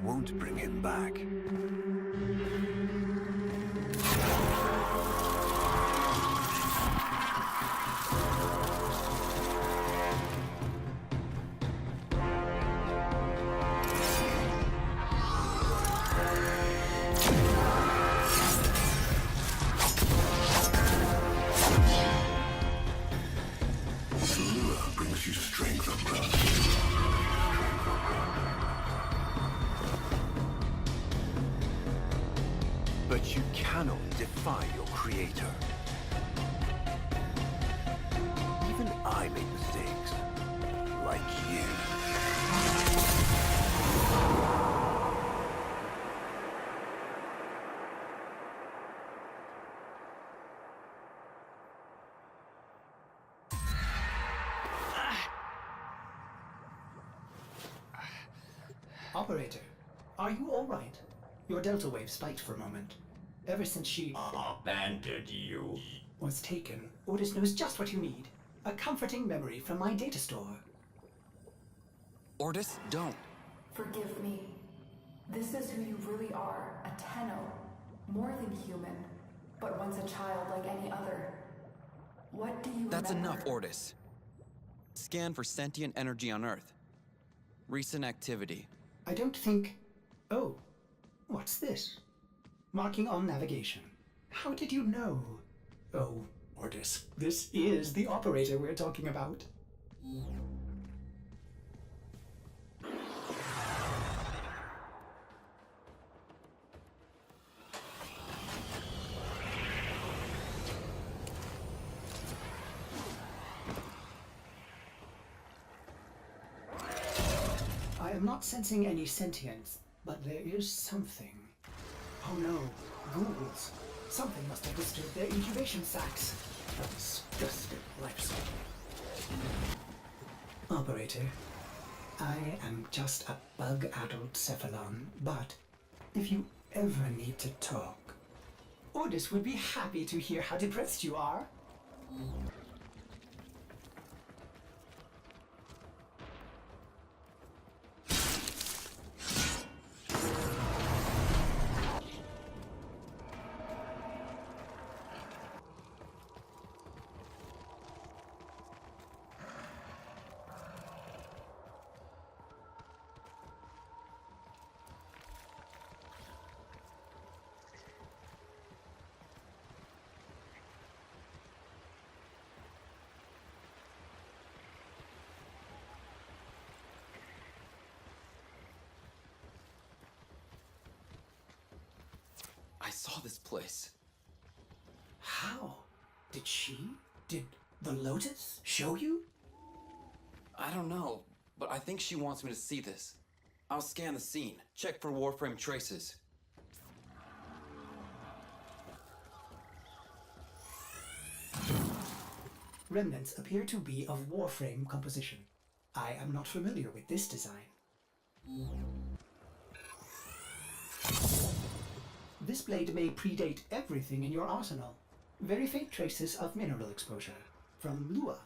won't bring him back. Brings you strength of blood. But you cannot defy your creator. Even I make mistakes, like you. Operator, are you all right? Your delta wave spiked for a moment. Ever since she abandoned you. was taken, Ordis knows just what you need. A comforting memory from my data store. Ordis, don't. Forgive me. This is who you really are, a Tenno. More than human, but once a child like any other. What do you That's remember? enough, Ordis. Scan for sentient energy on Earth. Recent activity. I don't think... Oh, what's this? Marking on navigation. How did you know? Oh, Ordis, this is the operator we're talking about. I am not sensing any sentience, but there is something. Oh no, ghouls. Something must have disturbed their incubation sacs. A disgusting life cycle. Operator, I am just a bug-addled cephalon, but if you ever need to talk, Ordis would be happy to hear how depressed you are. I saw this place. How? Did the Lotus show you? I don't know, but I think she wants me to see this. I'll scan the scene, check for Warframe traces. Remnants appear to be of Warframe composition. I am not familiar with this design. This blade may predate everything in your arsenal. Very faint traces of mineral exposure. From Lua.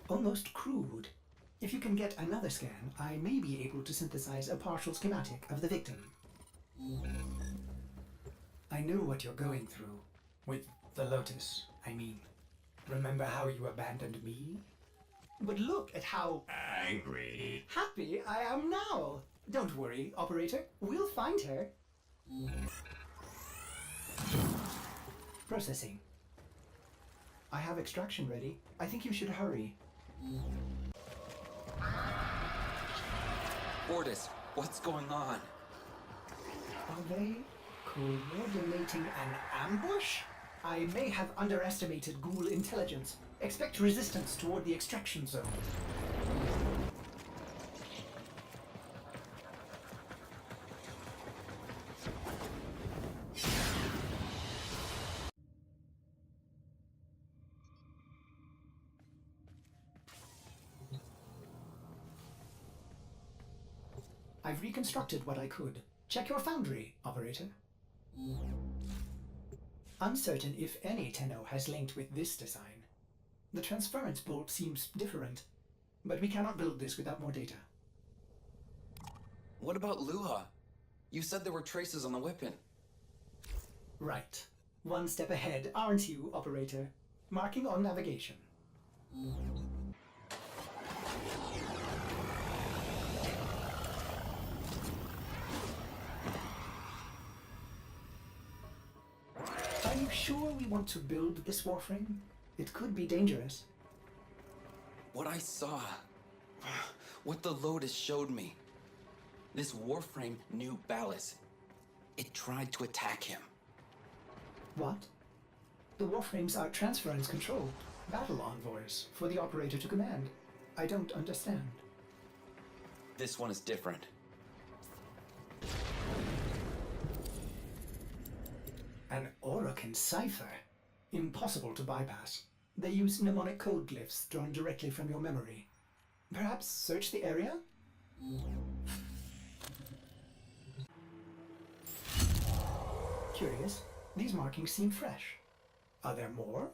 Almost crude. If you can get another scan, I may be able to synthesize a partial schematic of the victim. I know what you're going through. With the Lotus, I mean. Remember how you abandoned me? But look at how Angry. happy I am now. Don't worry, operator. We'll find her. Processing. I have extraction ready. I think you should hurry. Ordis, what's going on? Are they coordinating an ambush? I may have underestimated ghoul intelligence. Expect resistance toward the extraction zone. I've reconstructed what I could. Check your foundry, operator. Uncertain if any Tenno has linked with this design. The transference bolt seems different. but we cannot build this without more data. What about Luha? You said there were traces on the weapon. Right. One step ahead, aren't you, operator? Marking on navigation. Are you sure we want to build this Warframe? It could be dangerous. What I saw, what the Lotus showed me. This Warframe knew Ballas. It tried to attack him. What? The Warframes are transference controlled, battle envoys for the operator to command. I don't understand. This one is different. An Orokin cipher? Impossible to bypass. They use mnemonic code glyphs drawn directly from your memory. Perhaps search the area? Curious. These markings seem fresh. Are there more?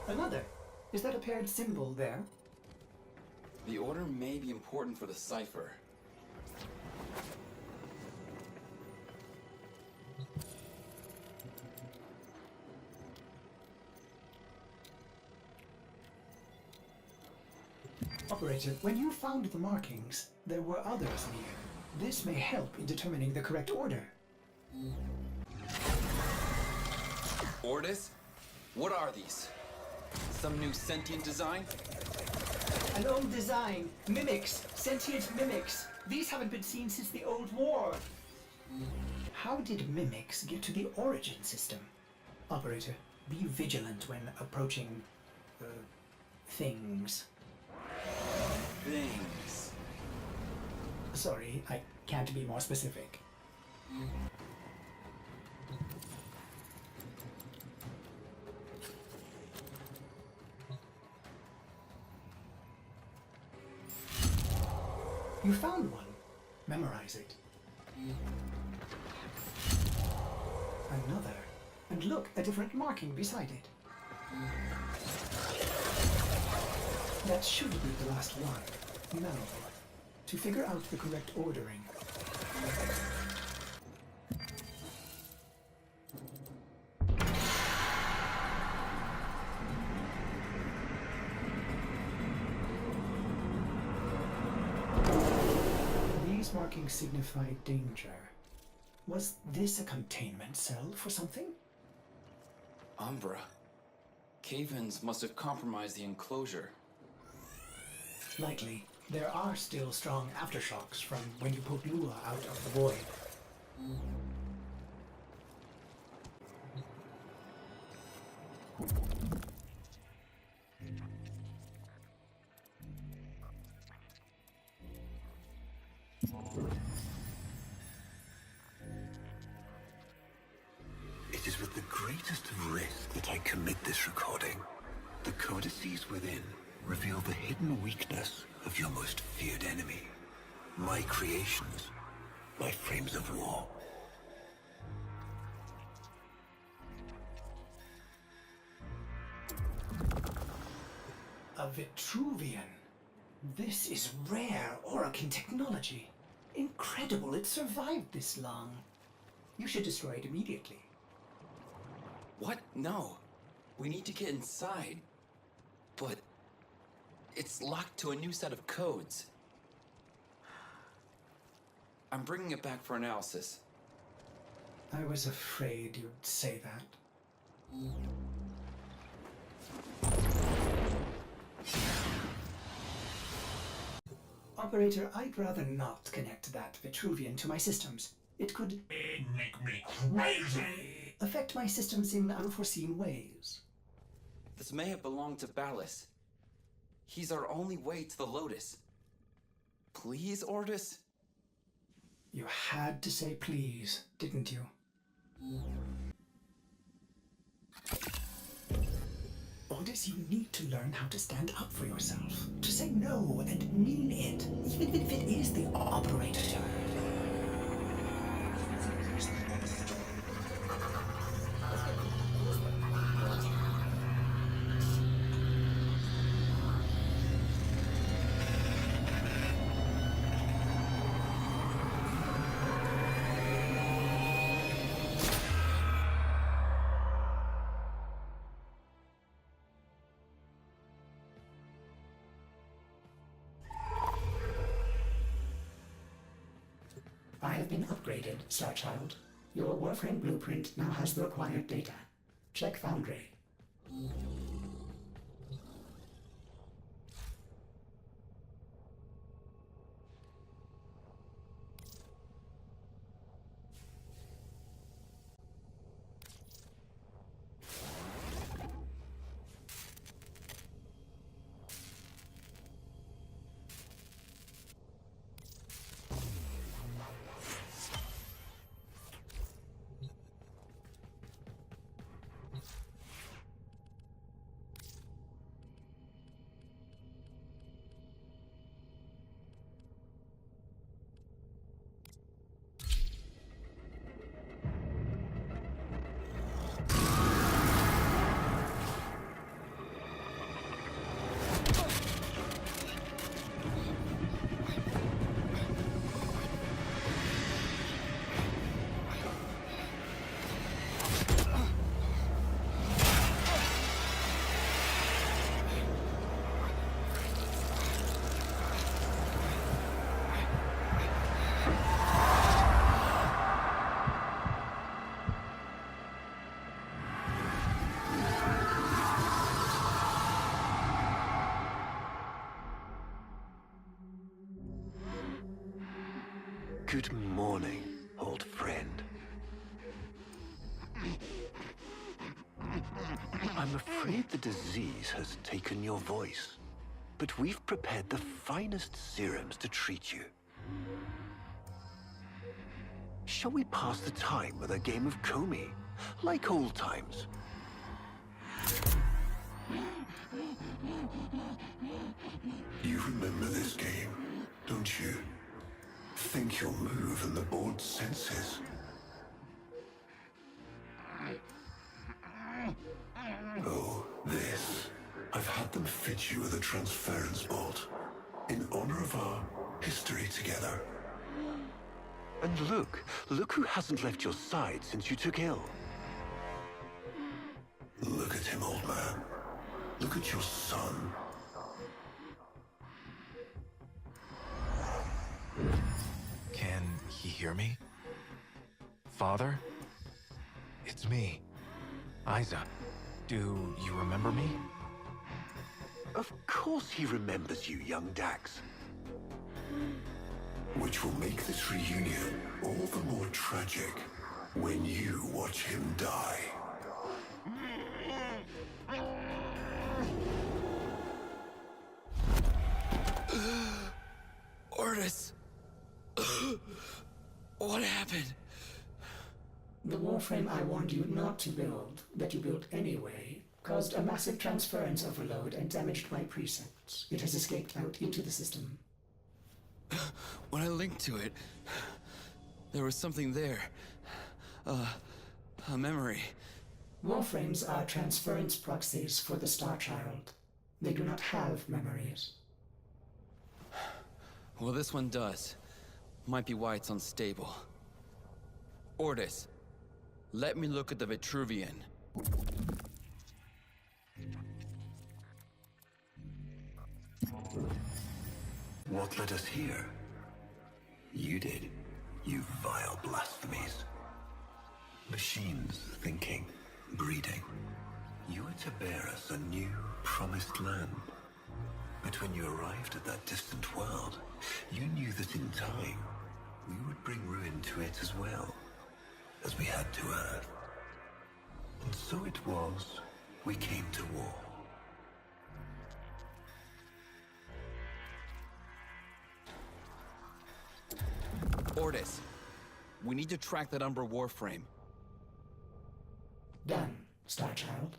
Another. Is that a paired symbol there? The order may be important for the cipher. Operator, when you found the markings, there were others near. This may help in determining the correct order. Ordis? What are these? Some new sentient design? An old design. Mimics. Sentient mimics. These haven't been seen since the old war. How did mimics get to the origin system? Operator, be vigilant when approaching... things. Things. Sorry, I can't be more specific. You found one. Memorize it. Another. And look, a different marking beside it. That should be the last one. Now, to figure out the correct ordering. These markings signify danger. Was this a containment cell for something? Umbra. Cave-ins must have compromised the enclosure. Likely. There are still strong aftershocks from when you put Lua out of the void. It is with the greatest of risk that I commit this recording. The codices within reveal the hidden weakness of your most feared enemy. My creations, my frames of war. A Vitruvian. This is rare Orokin technology. Incredible it survived this long. You should destroy it immediately. What? No. We need to get inside. But it's locked to a new set of codes. I'm bringing it back for analysis. I was afraid you'd say that. Operator, I'd rather not connect that Vitruvian to my systems. It could Make me crazy! affect my systems in unforeseen ways. This may have belonged to Ballas. He's our only way to the Lotus. Please, Ordis? You had to say please, didn't you? Ordis, you need to learn how to stand up for yourself. To say no and mean it, even if it is the operator. I have been upgraded, Starchild. Your Warframe blueprint now has the required data. Check Foundry. Good morning, old friend. I'm afraid the disease has taken your voice, but we've prepared the finest serums to treat you. Shall we pass the time with a game of Comey, like old times? You remember this game, don't you? Think you'll move and the board senses. Oh, this. I've had them fit you with a transference bolt, in honor of our history together. And look who hasn't left your side since you took ill. Look at him, old man. Look at your son. Can he hear me? Father? It's me, Isa. Do you remember me? Of course he remembers you, young Dax. Which will make this reunion all the more tragic when you watch him die. Ordis! What happened? The Warframe I warned you not to build, that you built anyway, caused a massive transference overload and damaged my precepts. It has escaped out into the system. When I linked to it, there was something there. A memory. Warframes are transference proxies for the Starchild. They do not have memories. Well, this one does. Might be why it's unstable. Ordis, let me look at the Vitruvian. What led us here? You did, you vile blasphemies. Machines thinking, breeding. You were to bear us a new, promised land. But when you arrived at that distant world, you knew that in time, we would bring ruin to it as well, as we had to Earth. And so it was, we came to war. Ordis, we need to track that Umbra Warframe. Done, Starchild.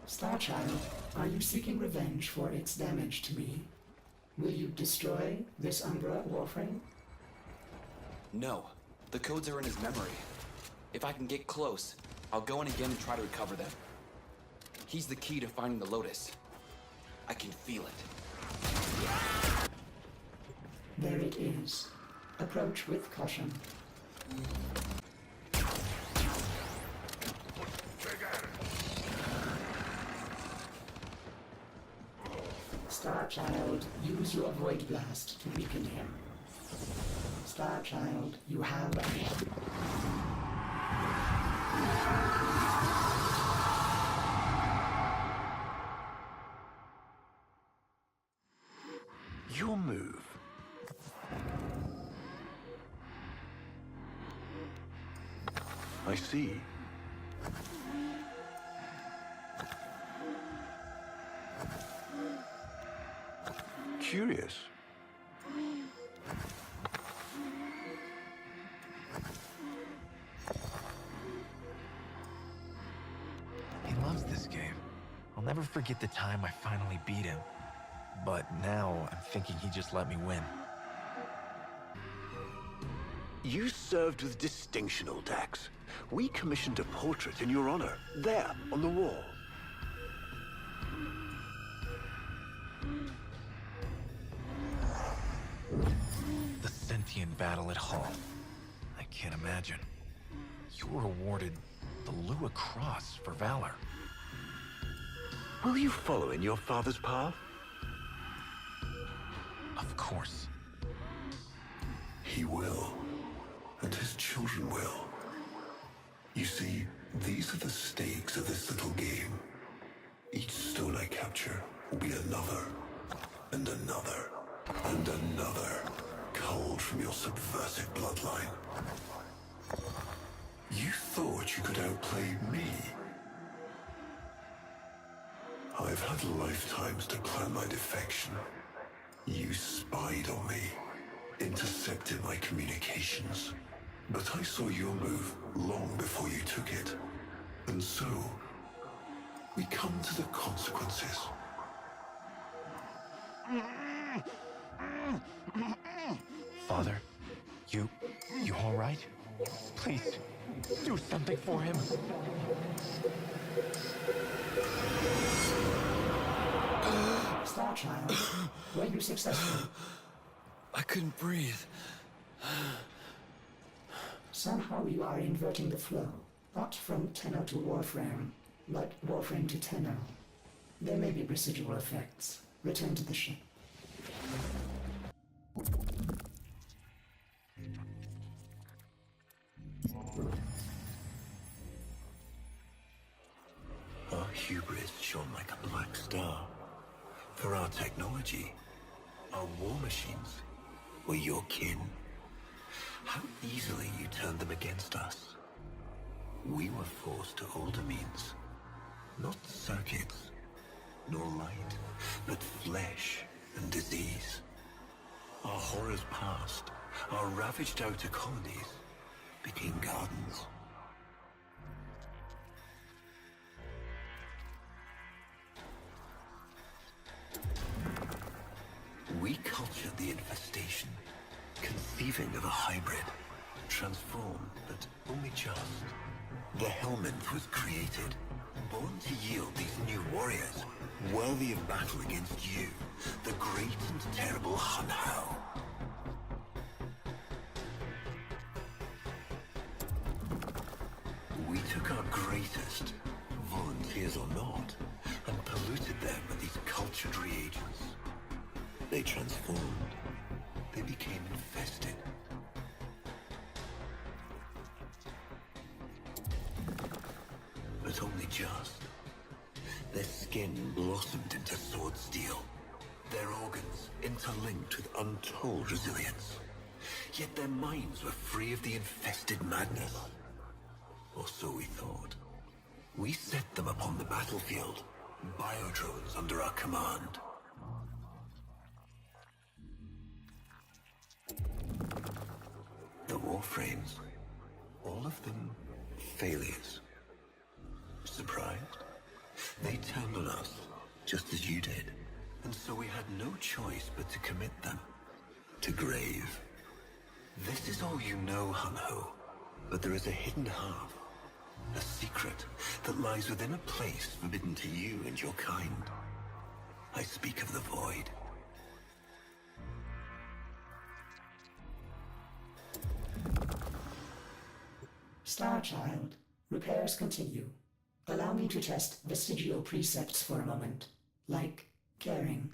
Starchild, are you seeking revenge for its damage to me? Will you destroy this Umbra Warframe? No, the codes are in his memory. If I can get close, I'll go in again and try to recover them. He's the key to finding the Lotus. I can feel it. There it is. Approach with caution. Starchild, use your Void Blast to weaken him. Starchild, you have... Your move. I see. Curious. He loves this game. I'll never forget the time I finally beat him. But now I'm thinking he just let me win. You served with distinction, old Dax. We commissioned a portrait in your honor, there, on the wall. The sentient battle at Hall. I can't imagine. You were awarded the Lua Cross for valor. Will you follow in your father's path? Of course. He will, and his children will. You see, these are the stakes of this little game. Each stone I capture will be another, and another, and another, culled from your subversive bloodline. You thought you could outplay me? I've had lifetimes to plan my defection. You spied on me, intercepted my communications. But I saw your move long before you took it. And so, we come to the consequences. Father, you all right? Please, do something for him. Starchild, were you successful? I couldn't breathe. Somehow you are inverting the flow. Not from Tenno to Warframe, but Warframe to Tenno. There may be residual effects. Return to the ship. Our hubris shone like a black star. For our technology, our war machines were your kin. How easily you turned them against us. We were forced to older means. Not circuits, nor light, but flesh and disease. Our horrors passed. Our ravaged outer colonies became gardens. We cultured the infestation, conceiving of a hybrid, transformed, but only just. The Helminth was created, born to yield these new warriors, worthy of battle against you, the great and terrible Hun Hao. We took our greatest, volunteers or not, and polluted them with these cultured reagents. They transformed. They became infested. But only just. Their skin blossomed into sword steel. Their organs interlinked with untold resilience. Yet their minds were free of the infested madness. Or so we thought. We set them upon the battlefield, biodrones under our command. The Warframes, all of them failures. Surprised? They turned on us, just as you did. And so we had no choice but to commit them to grave. This is all you know, Hun Ho, but there is a hidden half, a secret that lies within a place forbidden to you and your kind. I speak of the Void. Starchild, repairs continue. Allow me to test vestigial precepts for a moment, like caring.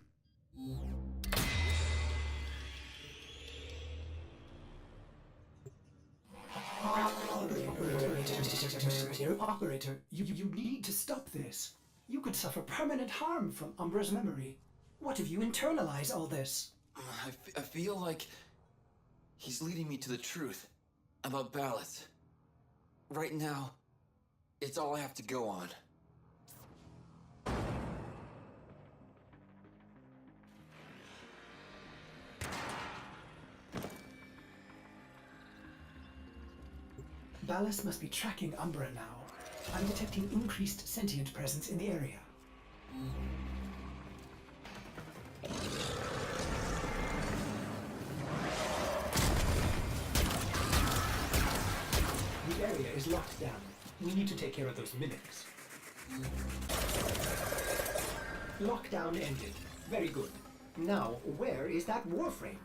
Operator, you need to stop this. You could suffer permanent harm from Umbra's memory. What if you internalize all this? I feel like he's leading me to the truth about Ballas. Right now, it's all I have to go on. Ballas must be tracking Umbra now. I'm detecting increased sentient presence in the area. The area is locked down. We need to take care of those mimics. Lockdown ended. Very good. Now, where is that Warframe?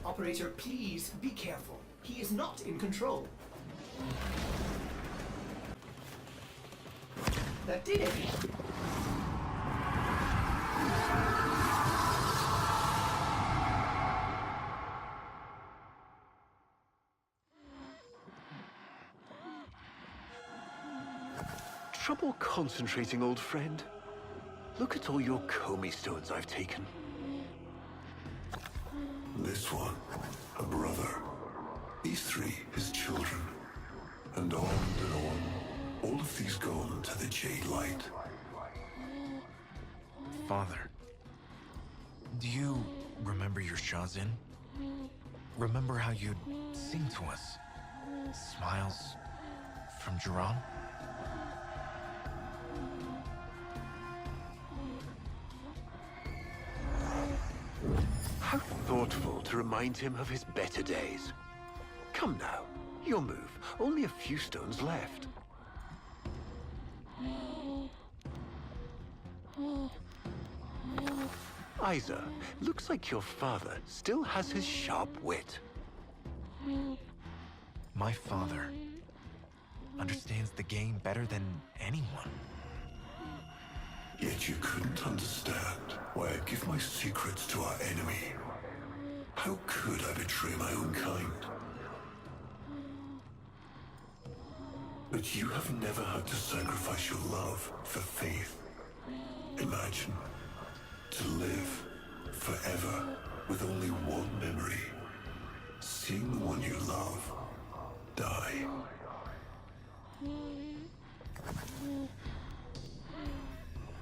Operator, please be careful. He is not in control. That did it! Trouble concentrating, old friend? Look at all your Comey stones I've taken. This one, a brother. These three, his children. And on and on. All of these gone to the Jade Light. Father, do you remember your Shazin? Remember how you'd sing to us? Smiles from Jiran? How thoughtful to remind him of his better days. Come now, your move. Only a few stones left. Isa, looks like your father still has his sharp wit. My father understands the game better than anyone. Yet you couldn't understand why I give my secrets to our enemy. How could I betray my own kind? But you have never had to sacrifice your love for faith. Imagine to live forever with only one memory. Seeing the one you love die.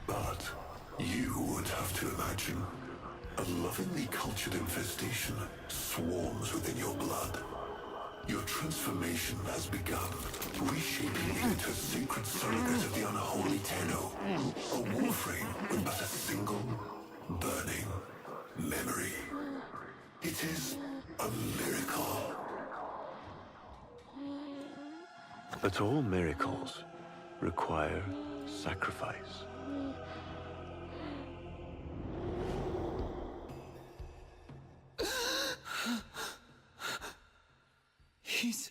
But you would have to imagine a lovingly cultured infestation swarms within your blood. Your transformation has begun, reshaping you into a sacred surrogate of the unholy Tenno. A Warframe with but a single, burning memory. It is a miracle. But all miracles require sacrifice. He's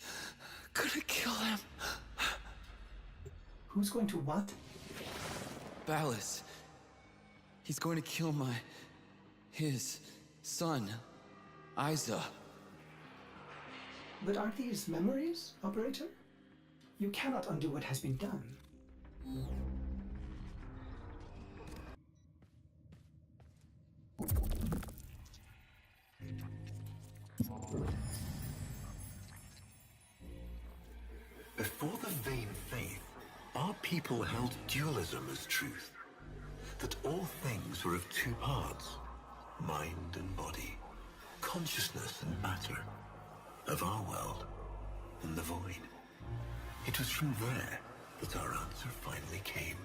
gonna kill him. Who's going to what? Ballas. He's going to kill his son, Isa. But aren't these memories, Operator? You cannot undo what has been done. Before the vain faith, our people held dualism as truth. That all things were of two parts, mind and body, consciousness and matter, of our world and the void. It was from there that our answer finally came.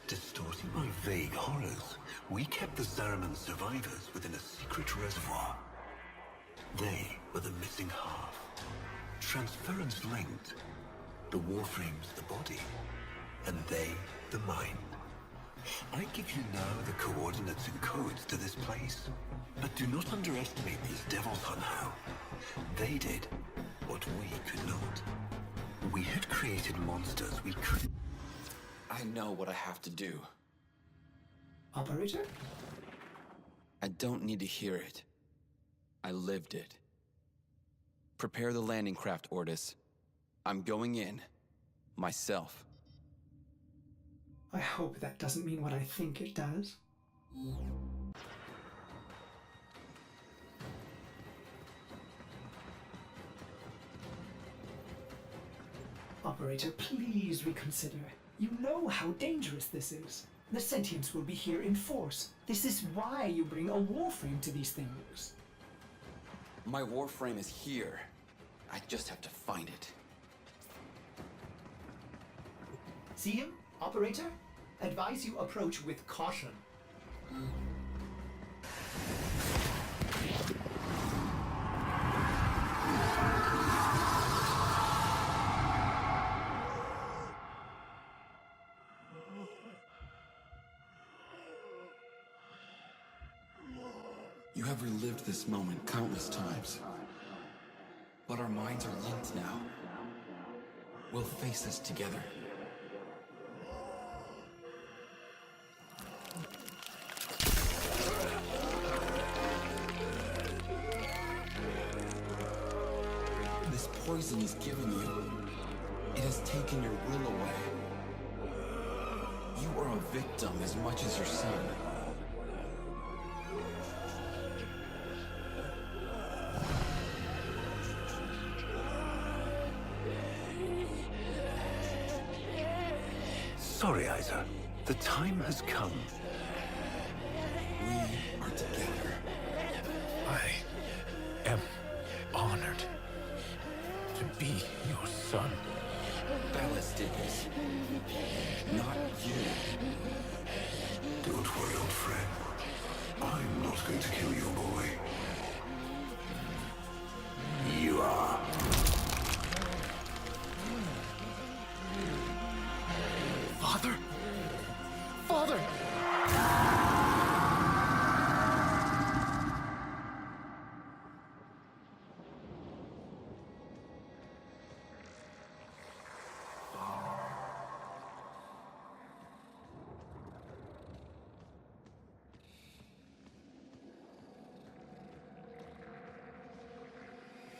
Distorting by vague horrors, we kept the Zariman survivors within a secret reservoir. They were the missing half. Transference linked. The Warframe's the body, and they the mind. I give you now the coordinates and codes to this place. But do not underestimate these devils somehow. They did what we could not. We had created monsters we couldn't. I know what I have to do. Operator? I don't need to hear it. I lived it. Prepare the landing craft, Ordis. I'm going in. Myself. I hope that doesn't mean what I think it does. Operator, please reconsider. You know how dangerous this is. The sentients will be here in force. This is why you bring a warframe to these things. My warframe is here. I just have to find it. See him, Operator? Advise you approach with caution. You have relived this moment countless times. But our minds are linked now. We'll face this together. This poison he's given you, it has taken your will away. You are a victim as much as your son. Sorry, Isa. The time has come. We are together. I am honored to be your son. Ballas did this. Not you. Don't worry, old friend. I'm not going to kill your boy. You are. Father? Father!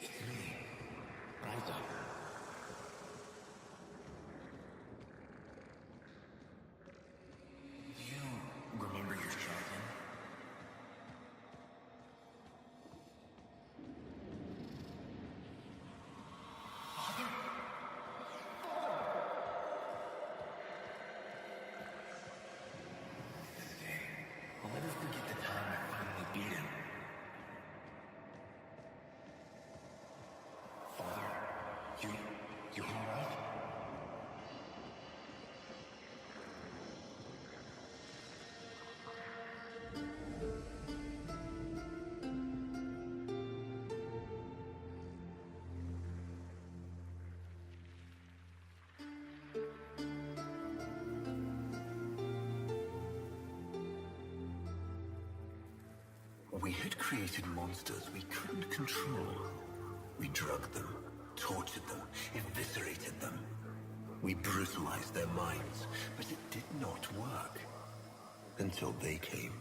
It's me, Raida. You remember your shotgun? I'll never forget the time I finally beat him. Father, you alright? We had created monsters we couldn't control. We drugged them, tortured them, eviscerated them. We brutalized their minds, but it did not work. Until they came.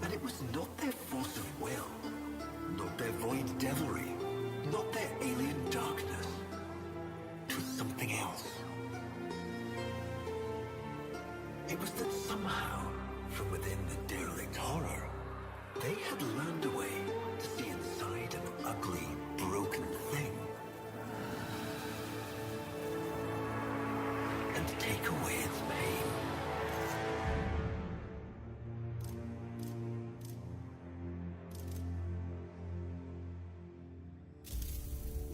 And it was not their force of will, not their void devilry, not their alien darkness. It was something else. It was that somehow, from within the derelict horror, they had learned a way to see inside an ugly, broken thing. And take away its pain.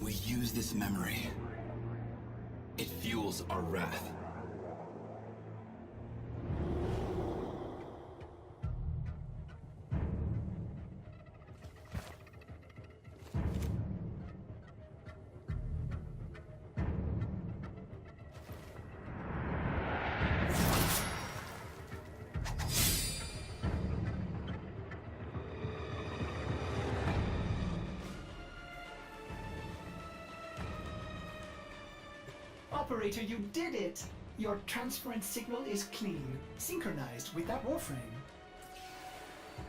We use this memory. It fuels our wrath. Operator, you did it! Your transference signal is clean, synchronized with that Warframe.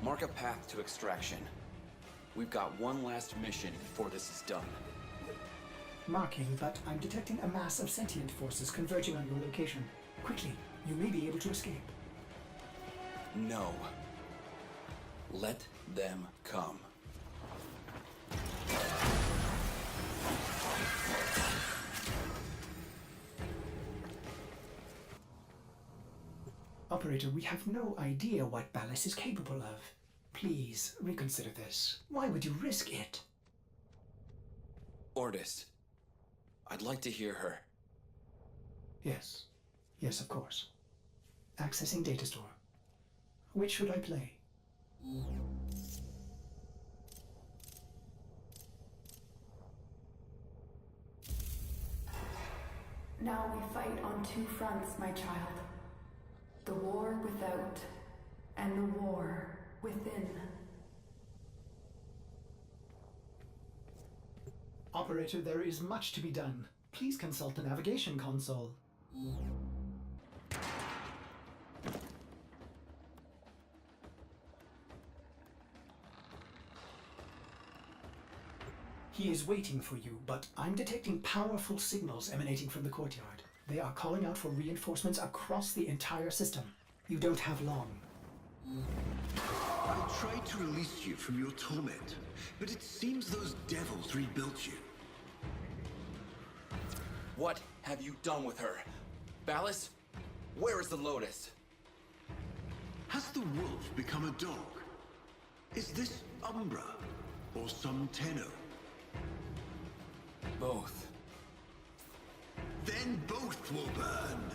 Mark a path to extraction. We've got one last mission before this is done. Marking, but I'm detecting a mass of sentient forces converging on your location. Quickly, you may be able to escape. No. Let them come. Operator, we have no idea what Ballas is capable of. Please, reconsider this. Why would you risk it? Ordis. I'd like to hear her. Yes. Yes, of course. Accessing data store. Which should I play? Now we fight on two fronts, my child. The war without, and the war within. Operator, there is much to be done. Please consult the navigation console. He is waiting for you, but I'm detecting powerful signals emanating from the courtyard. They are calling out for reinforcements across the entire system. You don't have long. I tried to release you from your torment, but it seems those devils rebuilt you. What have you done with her? Ballas? Where is the Lotus? Has the wolf become a dog? Is this Umbra or some Tenno? Both. Then both will burn.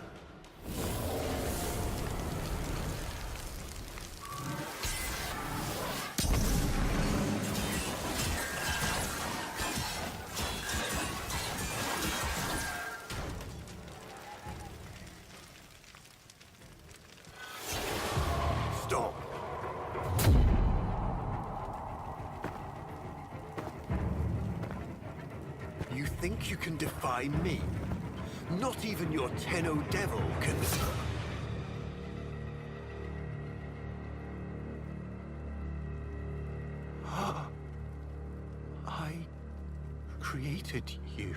Stop. You think you can defy me? Not even your Tenno devil can... I created you.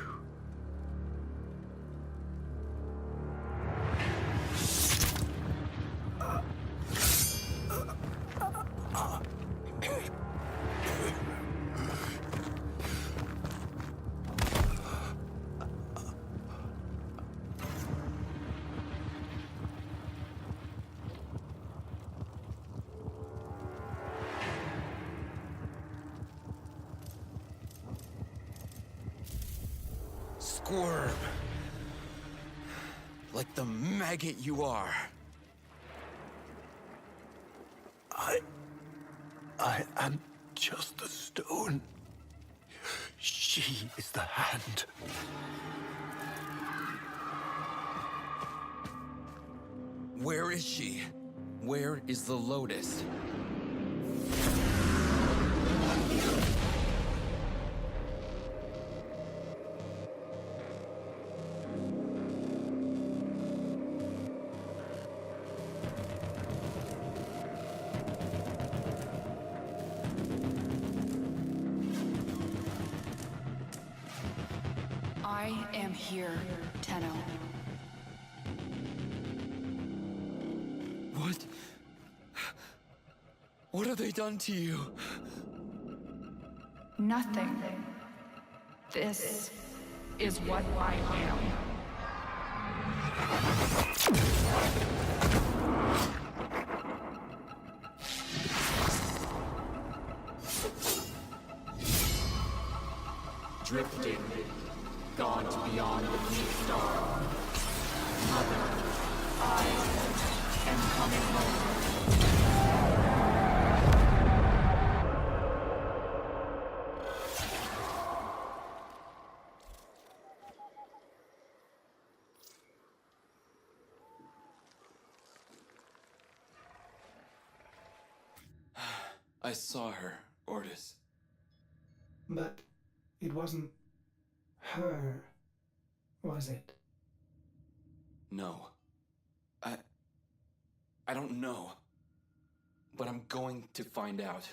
Squirm. Like the maggot you are. I am just the stone. She is the hand. Where is she? Where is the Lotus? I am here, Tenno. What? What have they done to you? Nothing. This is what I am. Drifting, gone to beyond the blue star. Mother, I am coming home. I saw her, Ordis. But it wasn't her, was it? know. I don't know. But I'm going to find out.